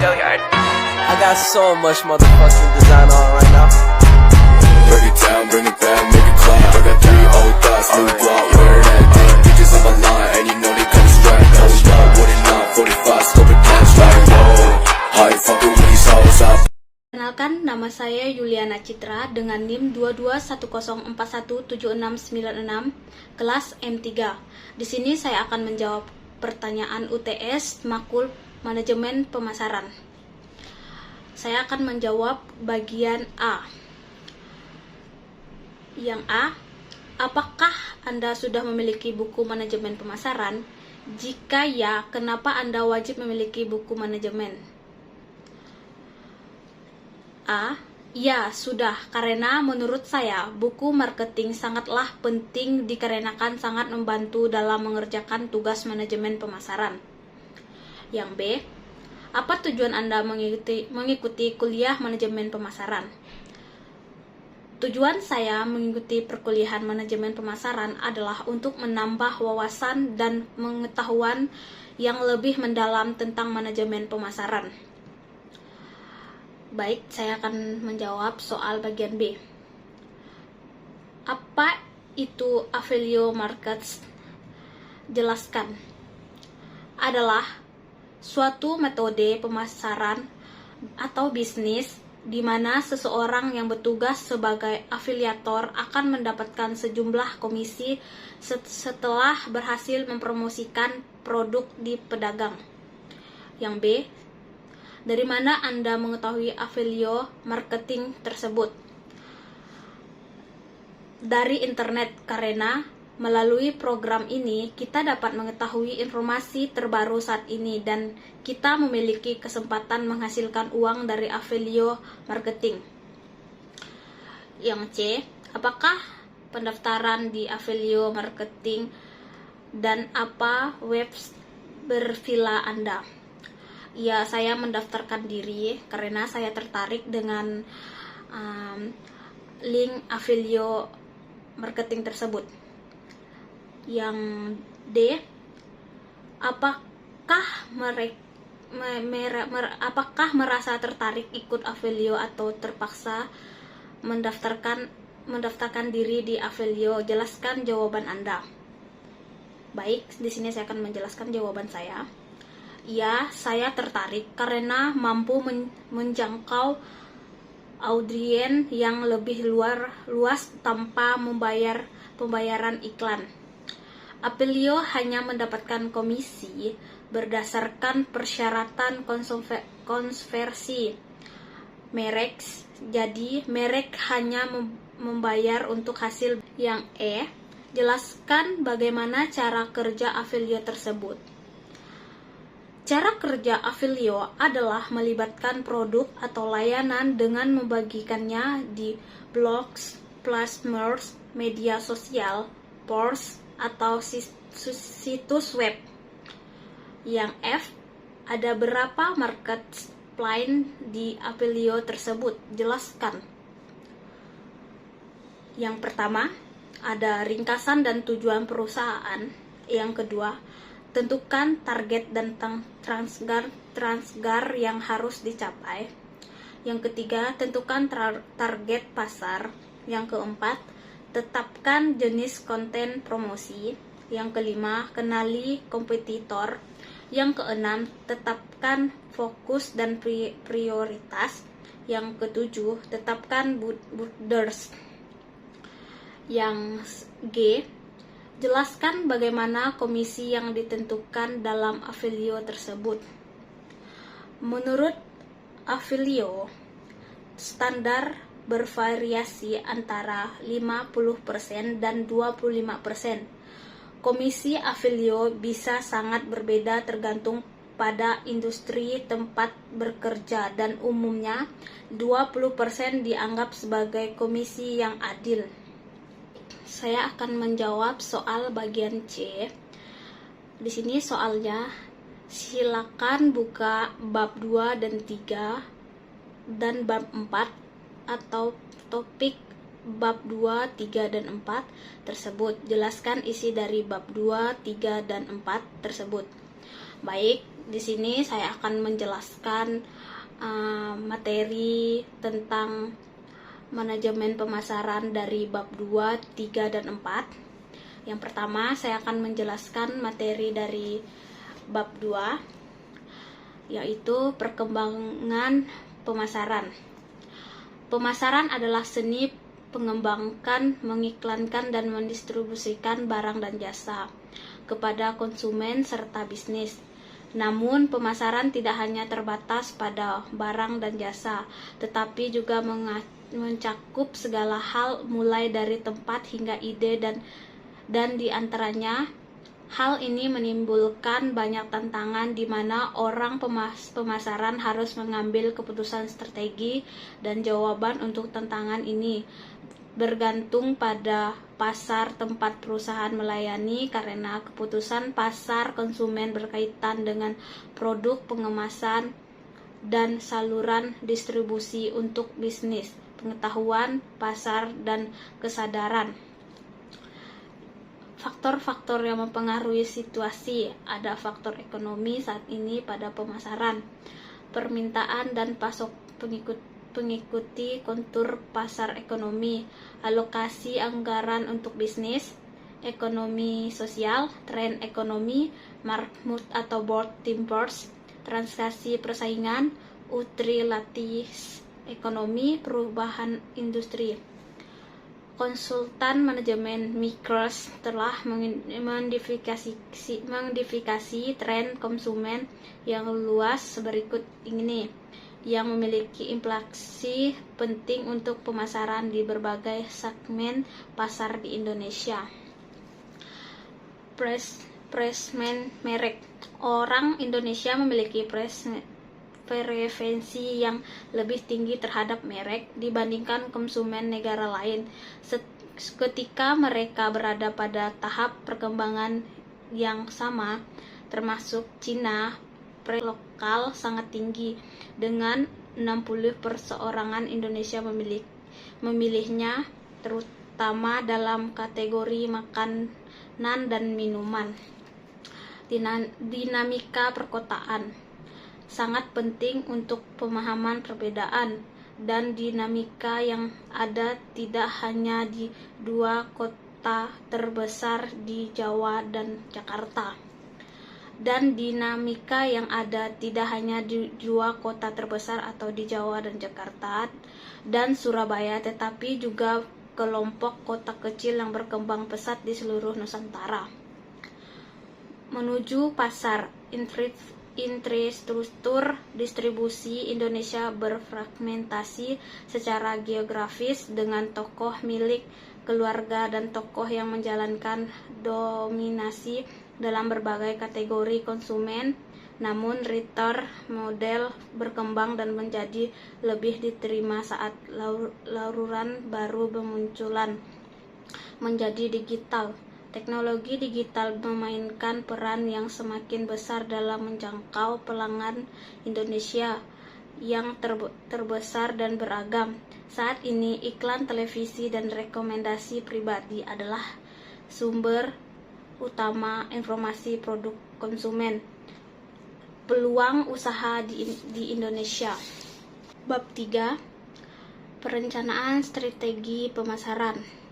I got so much motherfucking design on right now. Break it down, bring it back, make it clap. I got 3 old thoughts, new block, where that day. Bitches on my line, and you know they come straight. Hold up, what it not, 45, scope it cash like whoa. How you fucking with these hoes up? Kenalkan, nama saya Yuliana Citra dengan NIM 2210417696 kelas M3. Di sini saya akan menjawab pertanyaan UTS Makul Manajemen Pemasaran. Saya akan menjawab bagian A. Yang A, apakah Anda sudah memiliki buku manajemen pemasaran? Jika ya, kenapa Anda wajib memiliki buku manajemen? A. Ya, sudah, karena menurut saya, buku marketing sangatlah penting dikarenakan sangat membantu dalam mengerjakan tugas manajemen pemasaran. Yang B. Apa tujuan Anda mengikuti kuliah manajemen pemasaran? Tujuan saya mengikuti perkuliahan manajemen pemasaran adalah untuk menambah wawasan dan pengetahuan yang lebih mendalam tentang manajemen pemasaran. Baik, saya akan menjawab soal bagian B. Apa itu affiliate markets? Jelaskan. Adalah suatu metode pemasaran atau bisnis di mana seseorang yang bertugas sebagai afiliator akan mendapatkan sejumlah komisi setelah berhasil mempromosikan produk di pedagang. Yang B. Dari mana Anda mengetahui affiliate marketing tersebut? Dari internet, karena melalui program ini kita dapat mengetahui informasi terbaru saat ini dan kita memiliki kesempatan menghasilkan uang dari affiliate marketing. Yang C, apakah pendaftaran di affiliate marketing dan apa website bervila Anda? Ya, saya mendaftarkan diri karena saya tertarik dengan link affiliate marketing tersebut. Yang D, apakah apakah merasa tertarik ikut affiliate atau terpaksa mendaftarkan diri di affiliate? Jelaskan jawaban Anda. Baik, di sini saya akan menjelaskan jawaban saya. Ya, saya tertarik karena mampu menjangkau audiens yang lebih luas tanpa pembayaran iklan. Affiliate hanya mendapatkan komisi berdasarkan persyaratan konversi merek, jadi merek hanya membayar untuk hasil. Yang E, jelaskan bagaimana cara kerja affiliate tersebut. Cara kerja affiliate adalah melibatkan produk atau layanan dengan membagikannya di blogs, platform, media sosial, posts, atau situs web. Yang F, ada berapa marketplace di affiliate tersebut? Jelaskan. Yang pertama, ada ringkasan dan tujuan perusahaan. Yang kedua, tentukan target dan transgar yang harus dicapai. Yang ketiga, tentukan target pasar. Yang keempat, tetapkan jenis konten promosi. Yang kelima, kenali kompetitor. Yang keenam, tetapkan fokus dan prioritas. Yang ketujuh, tetapkan bidders. Yang G, jelaskan bagaimana komisi yang ditentukan dalam affiliate tersebut. Menurut affiliate, standar bervariasi antara 50% dan 25%. Komisi affiliate bisa sangat berbeda tergantung pada industri tempat bekerja dan umumnya 20% dianggap sebagai komisi yang adil. Saya akan menjawab soal bagian C. Di sini soalnya, silakan buka bab 2 dan 3 dan bab 4 atau topik bab 2, 3, dan 4 tersebut. Jelaskan isi dari bab 2, 3, dan 4 tersebut. Baik, Di sini saya akan menjelaskan materi tentang manajemen pemasaran dari bab 2, 3, dan 4. Yang pertama, saya akan menjelaskan materi dari bab 2, yaitu perkembangan pemasaran. Pemasaran adalah seni mengembangkan, mengiklankan, dan mendistribusikan barang dan jasa kepada konsumen serta bisnis. Namun, pemasaran tidak hanya terbatas pada barang dan jasa, tetapi juga mencakup segala hal mulai dari tempat hingga ide dan di antaranya hal ini menimbulkan banyak tantangan di mana orang pemasaran harus mengambil keputusan strategi dan jawaban untuk tantangan ini bergantung pada pasar tempat perusahaan melayani, karena keputusan pasar konsumen berkaitan dengan produk, pengemasan, dan saluran distribusi untuk bisnis, pengetahuan pasar, dan kesadaran. Faktor-faktor yang mempengaruhi situasi, ada faktor ekonomi saat ini pada pemasaran, permintaan dan pasok pengikuti kontur pasar ekonomi, alokasi anggaran untuk bisnis, ekonomi sosial, tren ekonomi, market atau board timbers, transaksi persaingan, utilitatis ekonomi, perubahan industri. Konsultan manajemen Mikers telah mengidentifikasi tren konsumen yang luas berikut ini, yang memiliki implikasi penting untuk pemasaran di berbagai segmen pasar di Indonesia. Preferensi merek. Orang Indonesia memiliki preferensi yang lebih tinggi terhadap merek dibandingkan konsumen negara lain. Ketika mereka berada pada tahap perkembangan yang sama, termasuk Cina, lokal sangat tinggi, dengan 60% Indonesia memilihnya, terutama dalam kategori makanan dan minuman. Dinamika perkotaan sangat penting untuk pemahaman perbedaan dan dinamika yang ada tidak hanya di dua kota terbesar di Jawa dan Jakarta. Dan dinamika yang ada tidak hanya di dua kota terbesar atau di Jawa dan Jakarta dan Surabaya, tetapi juga kelompok kota kecil yang berkembang pesat di seluruh Nusantara. Menuju pasar, infrastruktur distribusi Indonesia berfragmentasi secara geografis dengan tokoh milik keluarga dan tokoh yang menjalankan dominasi dalam berbagai kategori konsumen. Namun retail model berkembang dan menjadi lebih diterima saat laruran baru bermunculan menjadi digital. Teknologi digital memainkan peran yang semakin besar dalam menjangkau pelanggan Indonesia yang terbesar dan beragam. Saat ini iklan televisi dan rekomendasi pribadi adalah sumber utama informasi produk konsumen. Peluang usaha di Indonesia. Bab 3. Perencanaan strategi pemasaran.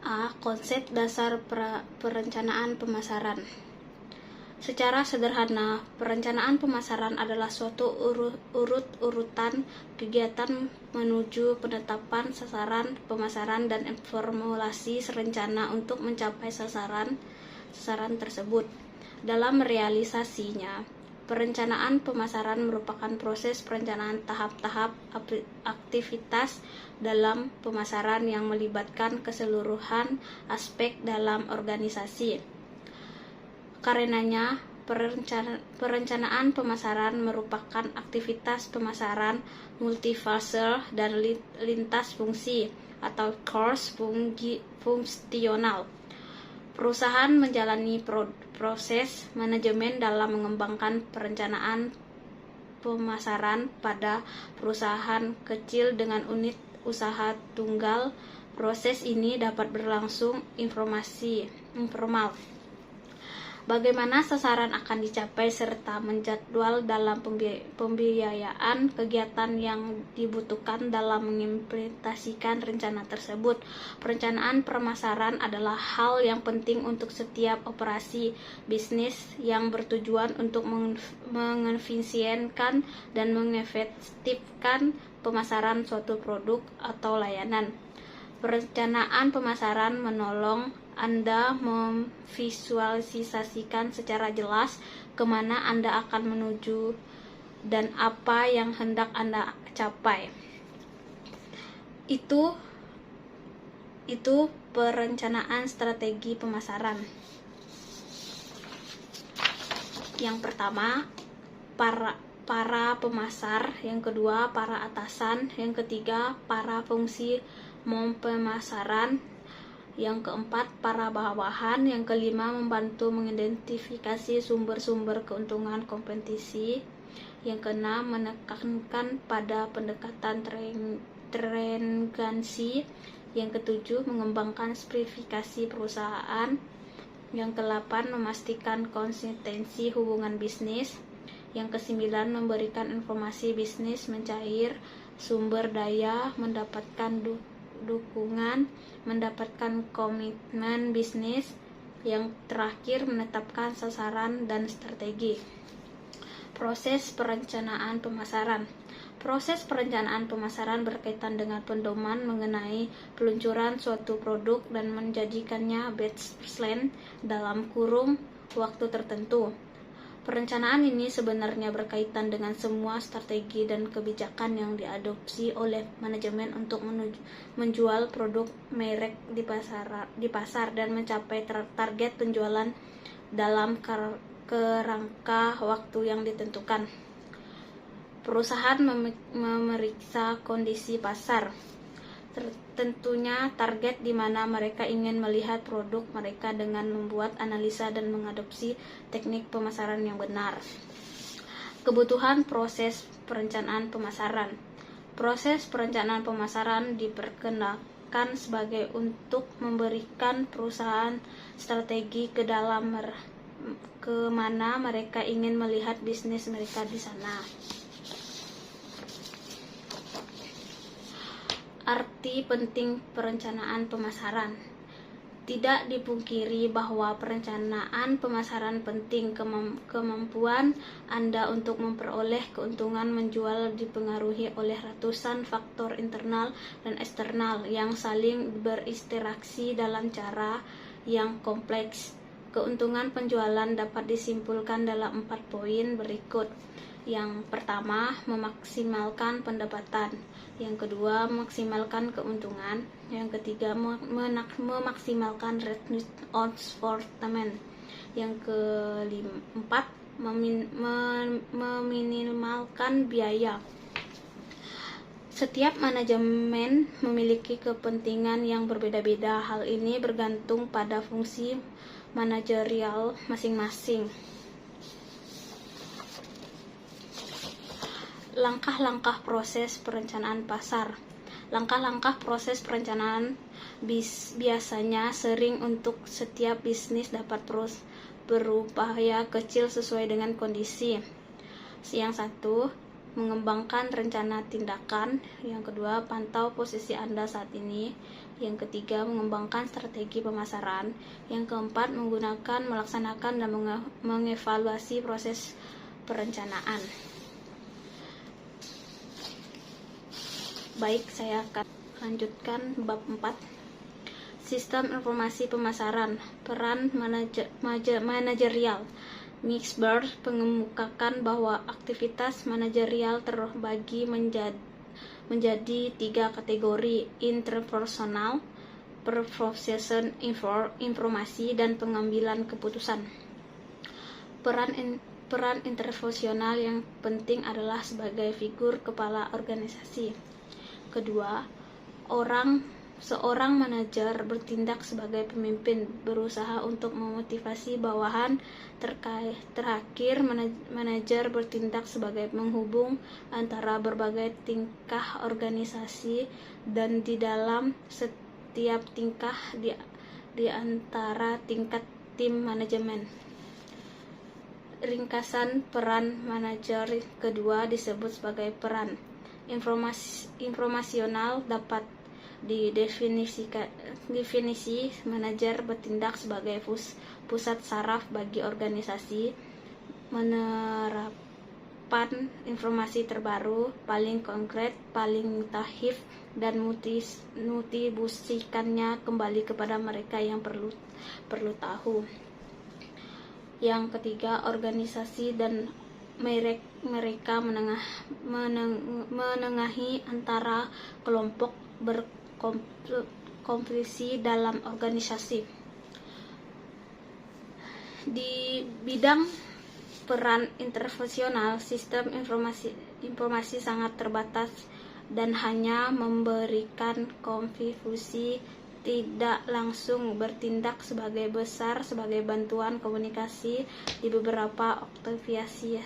A. Konsep dasar perencanaan pemasaran. Secara sederhana, perencanaan pemasaran adalah suatu urut-urutan kegiatan menuju penetapan sasaran pemasaran dan formulasi rencana untuk mencapai sasaran tersebut. Dalam realisasinya, perencanaan pemasaran merupakan proses perencanaan tahap-tahap aktivitas dalam pemasaran yang melibatkan keseluruhan aspek dalam organisasi. Karenanya, perencanaan pemasaran merupakan aktivitas pemasaran multifase dan lintas fungsi atau cross fungsional. Perusahaan menjalani proses manajemen dalam mengembangkan perencanaan pemasaran pada perusahaan kecil dengan unit usaha tunggal. Proses ini dapat berlangsung informal Bagaimana sasaran akan dicapai serta menjadwal dalam pembiayaan kegiatan yang dibutuhkan dalam mengimplementasikan rencana tersebut. Perencanaan pemasaran adalah hal yang penting untuk setiap operasi bisnis yang bertujuan untuk mengefisienkan dan mengefektifkan pemasaran suatu produk atau layanan. Perencanaan pemasaran menolong Anda memvisualisasikan secara jelas kemana Anda akan menuju dan apa yang hendak Anda capai. Itu perencanaan strategi pemasaran. Yang pertama, para pemasar, yang kedua para atasan, yang ketiga para fungsi pemasaran, yang keempat para bawahan, yang kelima membantu mengidentifikasi sumber-sumber keuntungan kompetisi, yang keenam menekankan pada pendekatan triangulasi, yang ketujuh mengembangkan spesifikasi perusahaan, yang kedelapan memastikan konsistensi hubungan bisnis, yang kesembilan memberikan informasi bisnis mencair sumber daya, mendapatkan dukungan, mendapatkan komitmen bisnis, yang terakhir menetapkan sasaran dan strategi. Proses perencanaan pemasaran. Proses perencanaan pemasaran berkaitan dengan pedoman mengenai peluncuran suatu produk dan menjadikannya baseline dalam kurun waktu tertentu. Perencanaan ini sebenarnya berkaitan dengan semua strategi dan kebijakan yang diadopsi oleh manajemen untuk menjual produk merek di pasar dan mencapai target penjualan dalam kerangka waktu yang ditentukan. Perusahaan memeriksa kondisi pasar, tentunya target di mana mereka ingin melihat produk mereka dengan membuat analisa dan mengadopsi teknik pemasaran yang benar. Kebutuhan proses perencanaan pemasaran. Proses perencanaan pemasaran diperkenalkan sebagai untuk memberikan perusahaan strategi ke mana mereka ingin melihat bisnis mereka di sana. Arti penting perencanaan pemasaran. Tidak dipungkiri bahwa perencanaan pemasaran penting. Kemampuan Anda untuk memperoleh keuntungan menjual dipengaruhi oleh ratusan faktor internal dan eksternal yang saling berinteraksi dalam cara yang kompleks. Keuntungan penjualan dapat disimpulkan dalam 4 poin berikut. Yang pertama, memaksimalkan pendapatan. Yang kedua, memaksimalkan keuntungan. Yang ketiga, memaksimalkan return on investment. Yang keempat, meminimalkan biaya. Setiap manajemen memiliki kepentingan yang berbeda-beda. Hal ini bergantung pada fungsi manajerial masing-masing. Langkah-langkah proses perencanaan pasar. Langkah-langkah proses perencanaan biasanya sering untuk setiap bisnis dapat terus berupaya kecil sesuai dengan kondisi. Yang satu, mengembangkan rencana tindakan. Yang kedua, pantau posisi Anda saat ini. Yang ketiga, mengembangkan strategi pemasaran. Yang keempat, melaksanakan dan mengevaluasi proses perencanaan. Baik, saya akan lanjutkan bab 4. Sistem informasi pemasaran. Peran manajerial. Mixberg mengemukakan bahwa aktivitas manajerial terbagi menjadi 3 kategori: interpersonal, perprosesen informasi, dan pengambilan keputusan. Peran interpersonal yang penting adalah sebagai figur kepala organisasi. Kedua, seorang manajer bertindak sebagai pemimpin, berusaha untuk memotivasi bawahan. Terakhir, manajer bertindak sebagai penghubung antara berbagai tingkah organisasi dan di dalam setiap tingkah di antara tingkat tim manajemen. ringkasan peran manajer kedua disebut sebagai peran informasional. Dapat definisi manajer bertindak sebagai pusat saraf bagi organisasi, menerapkan informasi terbaru, paling konkret, paling mutakhir, dan mutibusikannya kembali kepada mereka yang perlu tahu. Yang ketiga, organisasi dan mereka menengahi antara kelompok berkompetisi dalam organisasi. Di bidang peran intervensional, sistem informasi sangat terbatas dan hanya memberikan kontribusi, tidak langsung bertindak sebagai bantuan komunikasi di beberapa aktivasi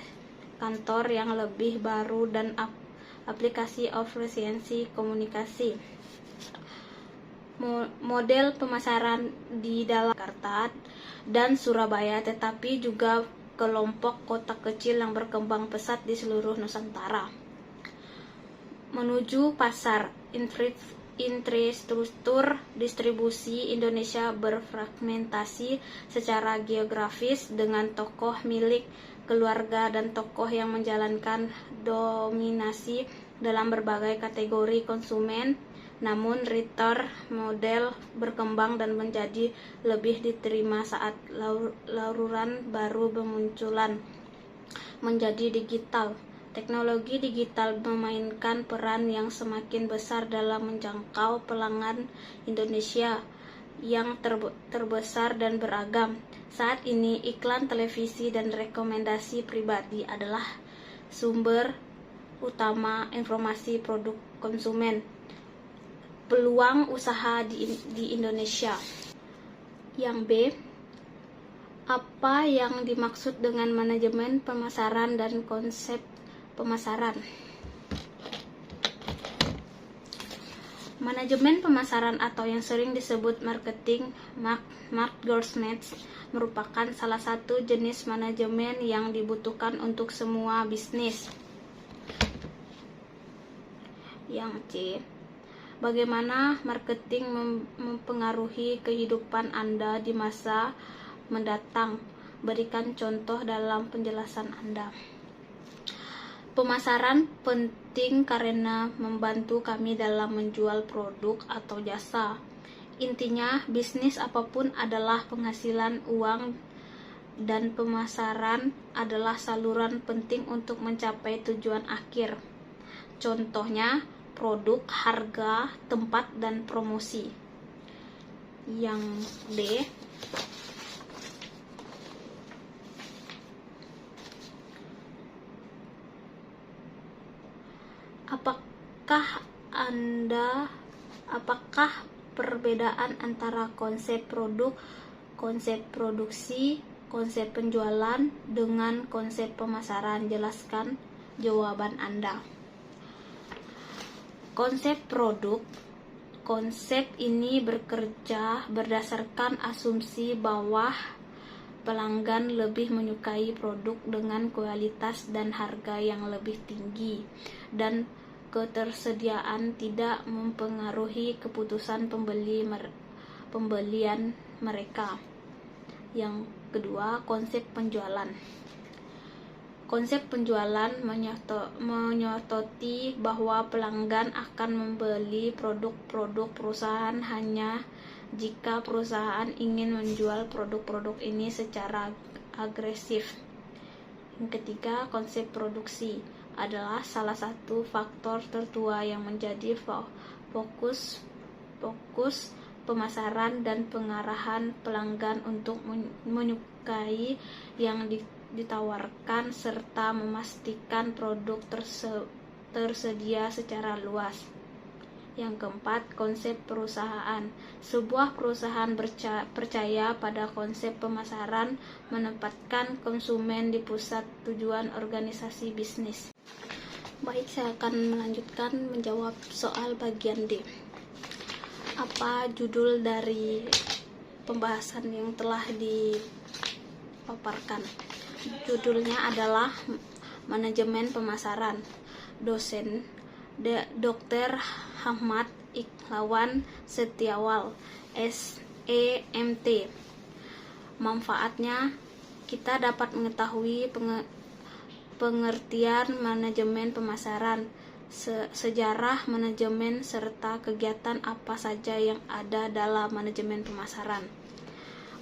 kantor yang lebih baru dan aplikasi efisiensi komunikasi. Model pemasaran di dalam Jakarta dan Surabaya, tetapi juga kelompok kota kecil yang berkembang pesat di seluruh Nusantara. Menuju pasar, infrastruktur distribusi Indonesia berfragmentasi secara geografis dengan tokoh milik keluarga dan tokoh yang menjalankan dominasi dalam berbagai kategori konsumen. Namun retail model berkembang dan menjadi lebih diterima saat laruran baru bermunculan menjadi digital. Teknologi digital memainkan peran yang semakin besar dalam menjangkau pelanggan Indonesia yang terbesar dan beragam. Saat ini iklan televisi dan rekomendasi pribadi adalah sumber utama informasi produk konsumen. Peluang usaha di Indonesia. Yang B, apa yang dimaksud dengan manajemen pemasaran dan konsep pemasaran? Manajemen pemasaran atau yang sering disebut marketing management merupakan salah satu jenis manajemen yang dibutuhkan untuk semua bisnis. Yang C, bagaimana marketing mempengaruhi kehidupan Anda di masa mendatang? Berikan contoh dalam penjelasan Anda. Pemasaran penting karena membantu kami dalam menjual produk atau jasa. Intinya, bisnis apapun adalah penghasilan uang dan pemasaran adalah saluran penting untuk mencapai tujuan akhir. Contohnya, produk, harga, tempat, dan promosi. Yang D, apakah perbedaan antara konsep produk, konsep produksi, konsep penjualan dengan konsep pemasaran? Jelaskan jawaban Anda. Konsep produk. Konsep ini bekerja berdasarkan asumsi bahwa pelanggan lebih menyukai produk dengan kualitas dan harga yang lebih tinggi, dan ketersediaan tidak mempengaruhi keputusan pembelian mereka. Yang kedua, konsep penjualan. Konsep penjualan menyoroti bahwa pelanggan akan membeli produk-produk perusahaan hanya jika perusahaan ingin menjual produk-produk ini secara agresif. Yang ketiga, konsep produksi adalah salah satu faktor tertua yang menjadi fokus pemasaran dan pengarahan pelanggan untuk menyukai yang ditawarkan serta memastikan produk tersedia secara luas. Yang keempat, konsep perusahaan. Sebuah perusahaan percaya pada konsep pemasaran, menempatkan konsumen di pusat tujuan organisasi bisnis. Baik, saya akan melanjutkan menjawab soal bagian D. Apa judul dari pembahasan yang telah dipaparkan? Judulnya adalah Manajemen Pemasaran. Dosen Dr. Ahmad Ikhwan Setiawal, SEMT. Manfaatnya, kita dapat mengetahui pengertian manajemen pemasaran, sejarah manajemen, serta kegiatan apa saja yang ada dalam manajemen pemasaran.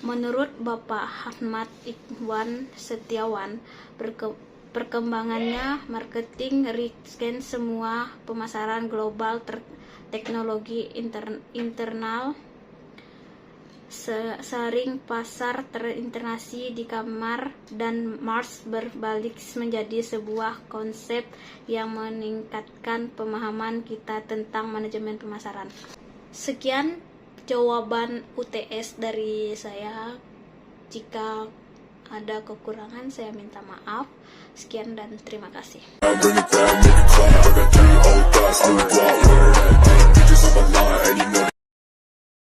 Menurut Bapak Ahmad Ikhwan Setiawan, perkembangannya marketing riskan semua pemasaran global, teknologi internal, saring pasar terintegrasi di kamar, dan Mars berbalik menjadi sebuah konsep yang meningkatkan pemahaman kita tentang manajemen pemasaran. Sekian jawaban UTS dari saya. Jika ada kekurangan, saya minta maaf. Sekian dan terima kasih. Bring it down, make it clap. I got 3